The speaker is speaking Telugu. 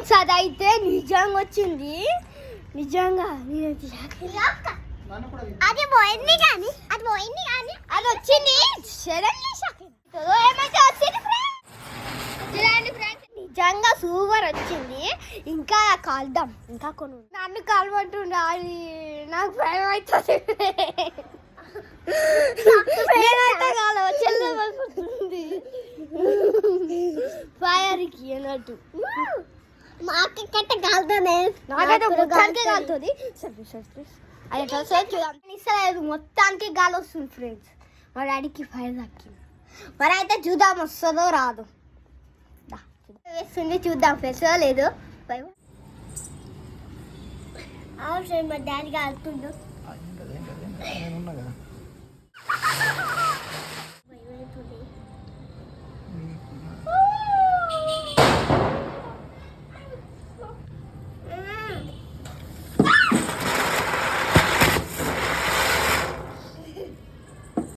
ఫ్రెండ్స్ అదైతే నిజంగా వచ్చింది. నిజంగా అది పోయింది కానీ అది వచ్చింది సడన్లీ షాక్ ఏమైతే వచ్చింది ఫ్రెండ్స్ నిజంగా సూపర్ వచ్చింది. ఇంకా కాల్దాం, ఇంకా కొన్ని నన్ను కాల్మంటుండే అది నాకు భయం అవుతుంది. నేనైతే కాల చెల్లెస్తుంది ఫైర్కి అన్నట్టు మాకు కట్ట కాలుతుంది, నాకైతే మొత్తానికి కాలుతుంది. అది చూద్దాం ఇస్తలేదు, మొత్తానికి గాలి వస్తుంది ఫ్రెండ్స్. మా డాడీకి ఫైర్ దక్కింది. మరి అయితే చూద్దాం వస్తుందో రాదు. వేస్తుంది చూద్దాం ఫ్రెండ్స్ లేదు. మా డాడీ కాలుతుండు.